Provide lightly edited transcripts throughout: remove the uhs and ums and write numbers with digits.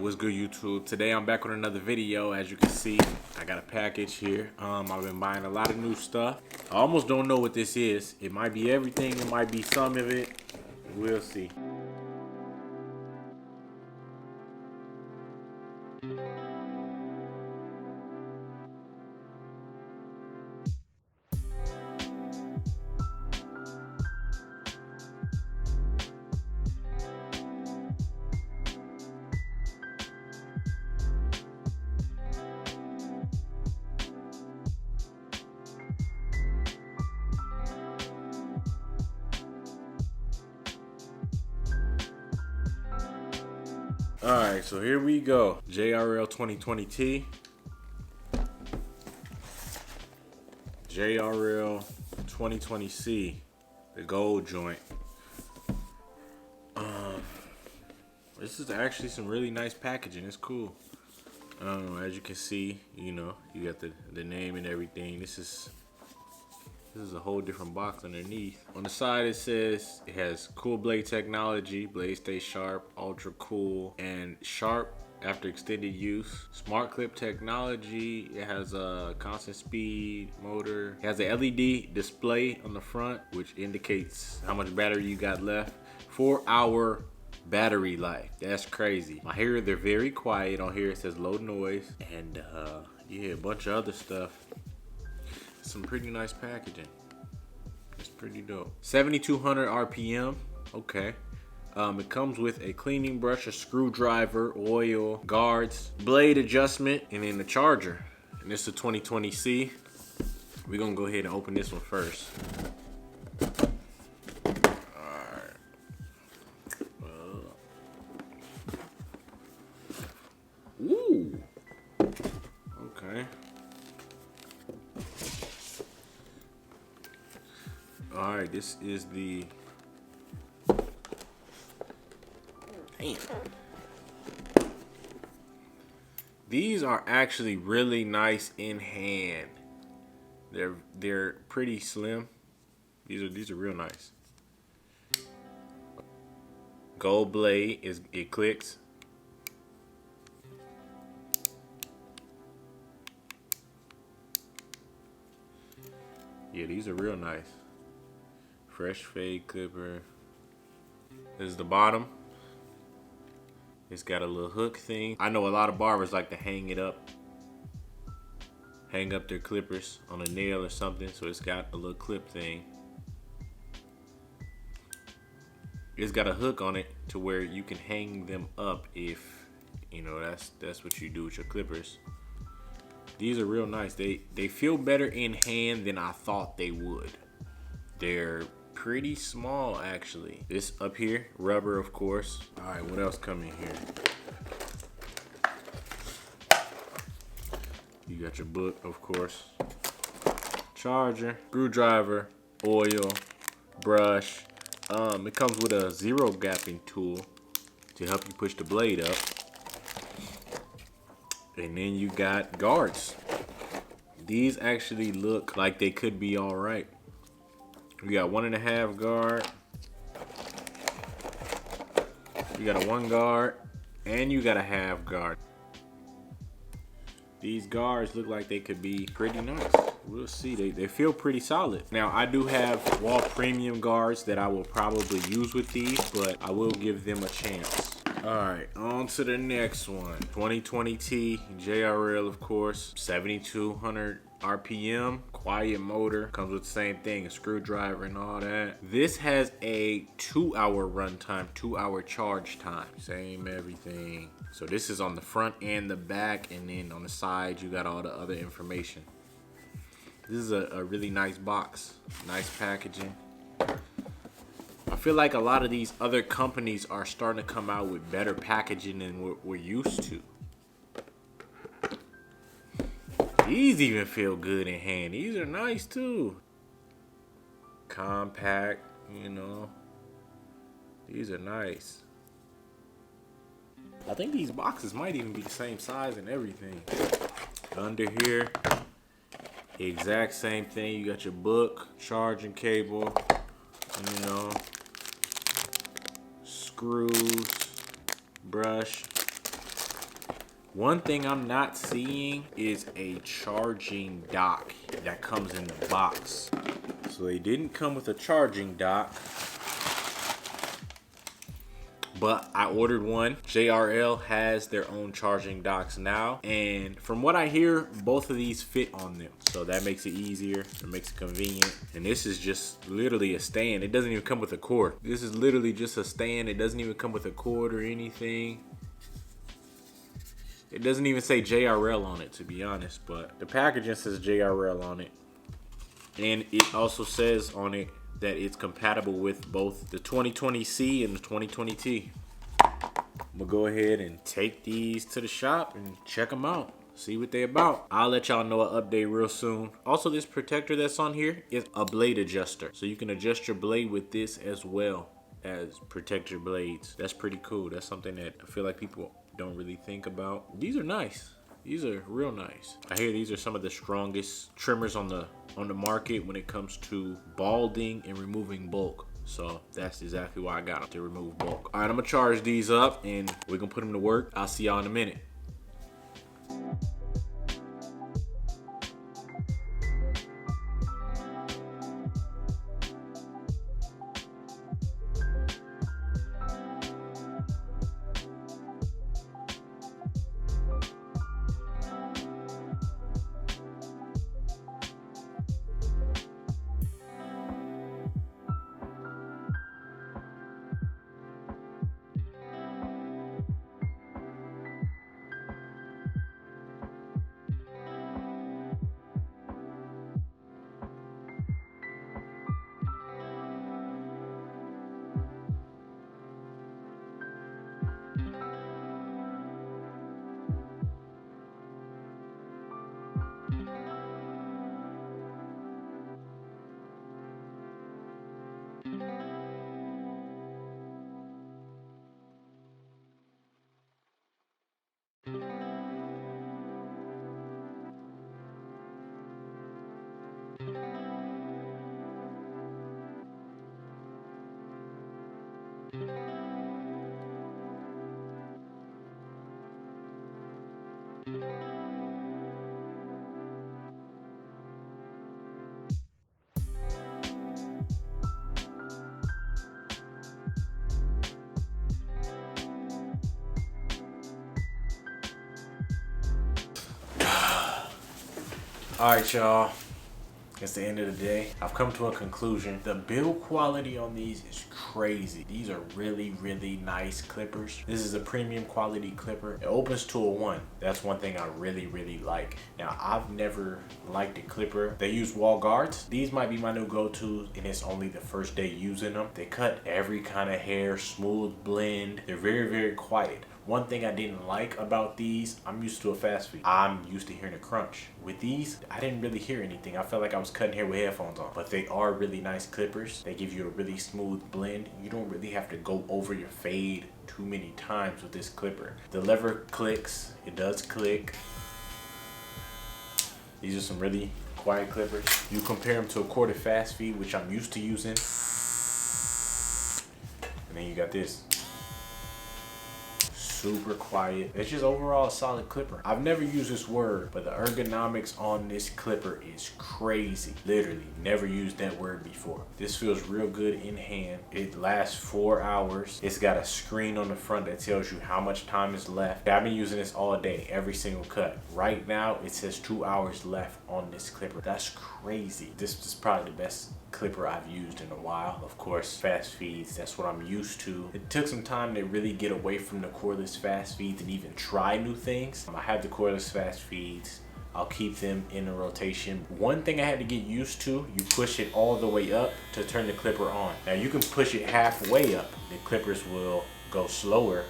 What's good, YouTube? Today I'm back with another video. As you can see, I got a package here. I've been buying a lot of new stuff. I almost don't know what this is. It might be everything, it might be some of it. We'll see. Alright, so here we go. JRL 2020T. JRL 2020C. The gold joint. This is actually some really nice packaging. It's cool. As you can see, you know, you got the name and everything. This is a whole different box underneath. On the side it says it has cool blade technology, blade stay sharp, ultra cool, and sharp after extended use. Smart clip technology. It has a constant speed motor. It has a LED display on the front, which indicates how much battery you got left. 4-hour battery life. That's crazy. I hear they're very quiet. On here it says low noise, and yeah, a bunch of other stuff. Some pretty nice packaging. It's pretty dope. 7,200 RPM. Okay. It comes with a cleaning brush, a screwdriver, oil, guards, blade adjustment, and then the charger. And this is a 2020C. We're gonna go ahead and open this one first. Alright. Ooh. Okay. All right, this is the, damn. These are actually really nice in hand. They're pretty slim. These are real nice. Gold blade it clicks. Yeah, these are real nice. Fresh fade clipper. This is the bottom. It's got a little hook thing. I know a lot of barbers like to hang up their clippers on a nail or something, so it's got a little clip thing. It's got a hook on it to where you can hang them up if, you know, that's what you do with your clippers. These are real nice. They feel better in hand than I thought they would. They're pretty small, actually. This up here, rubber, of course. All right, what else come in here? You got your book, of course. Charger, screwdriver, oil, brush. It comes with a zero gapping tool to help you push the blade up. And then you got guards. These actually look like they could be all right. We got 1.5 guard. You got a 1 guard, and you got a half guard. These guards look like they could be pretty nice. We'll see. They feel pretty solid. Now, I do have wall premium guards that I will probably use with these, but I will give them a chance. All right, on to the next one. 2020T, JRL, of course, 7,200 RPM, quiet motor, comes with the same thing, a screwdriver and all that. This has a 2-hour runtime, 2-hour charge time, same everything. So this is on the front and the back, and then on the side, you got all the other information. This is a really nice box, nice packaging. I feel like a lot of these other companies are starting to come out with better packaging than we're used to. These even feel good in hand. These are nice too. Compact, you know. These are nice. I think these boxes might even be the same size and everything. Under here, the exact same thing. You got your book, charging cable, you know, screws, brush, One thing I'm not seeing is a charging dock that comes in the box. So they didn't come with a charging dock, but I ordered one. JRL has their own charging docks now, and from what I hear, both of these fit on them. So that makes it easier, it makes it convenient. And this is just literally a stand. It doesn't even come with a cord. This is literally just a stand. It doesn't even come with a cord or anything. It doesn't even say JRL on it, to be honest, but the packaging says JRL on it. And it also says on it that it's compatible with both the 2020C and the 2020T. I'm gonna go ahead and take these to the shop and check them out, see what they about. I'll let y'all know an update real soon. Also, this protector that's on here is a blade adjuster, so you can adjust your blade with this as well as protect your blades. That's pretty cool. That's something that I feel like people don't really think about. These are nice. These are real nice. I hear these are some of the strongest trimmers on the market when it comes to balding and removing bulk. So that's exactly why I got them, to remove bulk. All right, I'm gonna charge these up and we're gonna put them to work. I'll see y'all in a minute. All right, y'all. It's the end of the day. I've come to a conclusion. The build quality on these is crazy. These are really, really nice clippers. This is a premium quality clipper. It opens to a 1. That's one thing I really, really like. Now, I've never liked a clipper. They use wall guards. These might be my new go-to, and it's only the first day using them. They cut every kind of hair, smooth blend. They're very, very quiet. One thing I didn't like about these, I'm used to a fast feed. I'm used to hearing a crunch. With these, I didn't really hear anything. I felt like I was cutting hair with headphones on. But they are really nice clippers. They give you a really smooth blend. You don't really have to go over your fade too many times with this clipper. The lever clicks. It does click. These are some really quiet clippers. You compare them to a corded fast feed, which I'm used to using. And then you got this. Super quiet. It's just overall a solid clipper. I've never used this word, but the ergonomics on this clipper is crazy. Literally, never used that word before. This feels real good in hand. It lasts 4 hours. It's got a screen on the front that tells you how much time is left. I've been using this all day, every single cut. Right now, it says 2 hours left on this clipper. That's crazy. This is probably the best clipper I've used in a while. Of course, fast feeds, that's what I'm used to. It took some time to really get away from the cordless fast feeds and even try new things. I have the cordless fast feeds. I'll keep them in the rotation. One thing I had to get used to, you push it all the way up to turn the clipper on. Now you can push it halfway up. The clippers will go slower.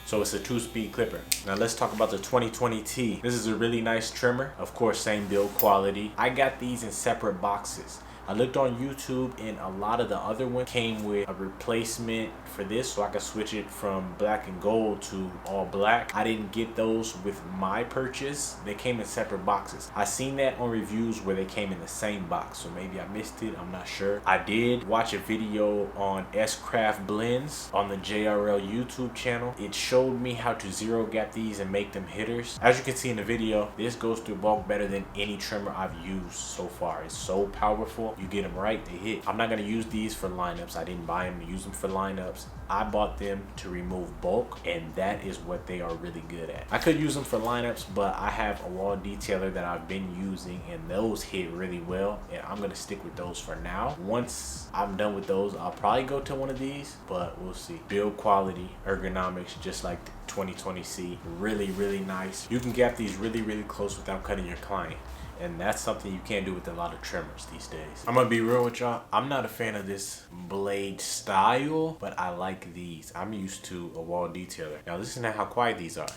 So it's a 2-speed clipper. Now let's talk about the 2020T. This is a really nice trimmer. Of course, same build quality. I got these in separate boxes. I looked on YouTube and a lot of the other ones came with a replacement for this, so I could switch it from black and gold to all black. I didn't get those with my purchase. They came in separate boxes. I seen that on reviews where they came in the same box, so maybe I missed it, I'm not sure. I did watch a video on S-Craft Blendz on the JRL YouTube channel. It showed me how to zero gap these and make them hitters. As you can see in the video, this goes through bulk better than any trimmer I've used so far. It's so powerful. You get them right, they hit. I'm not gonna use these for lineups. I didn't buy them to use them for lineups. I bought them to remove bulk, and that is what they are really good at. I could use them for lineups, but I have a wall detailer that I've been using, and those hit really well, and I'm gonna stick with those for now. Once I'm done with those, I'll probably go to one of these, but we'll see. Build quality, ergonomics, just like the 2020C. Really, really nice. You can gap these really, really close without cutting your client. And that's something you can't do with a lot of trimmers these days. I'm gonna be real with y'all. I'm not a fan of this blade style, but I like these. I'm used to a wall detailer. Now listen to how quiet these are.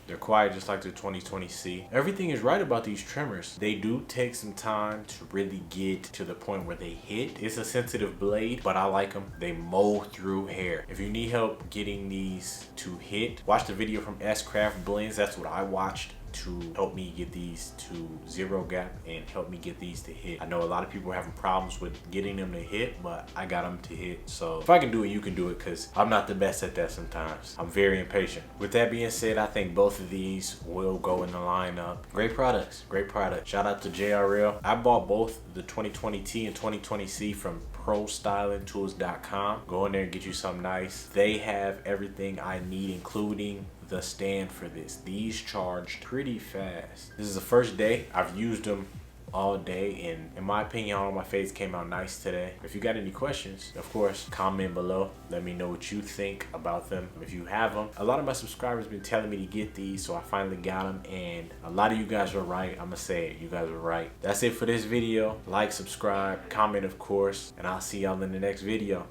They're quiet just like the 2020C. Everything is right about these trimmers. They do take some time to really get to the point where they hit. It's a sensitive blade, but I like them. They mow through hair. If you need help getting these to hit, watch the video from S-Craft Blendz. That's what I watched to help me get these to zero gap and help me get these to hit. I know a lot of people are having problems with getting them to hit, but I got them to hit. So if I can do it, you can do it, because I'm not the best at that sometimes. I'm very impatient. With that being said, I think both of these will go in the lineup. Great products, great product. Shout out to JRL. I bought both the 2020T and 2020C from ProStylingTools.com. Go in there and get you something nice. They have everything I need, including the stand for this. These charged pretty fast. This is the first day I've used them all day, and in my opinion, all my fades came out nice today. If you got any questions, of course, comment below. Let me know what you think about them if you have them. A lot of my subscribers been telling me to get these, so I finally got them, and a lot of you guys were right. I'm gonna say it, you guys were right. That's it for this video. Like, subscribe, comment, of course, and I'll see y'all in the next video.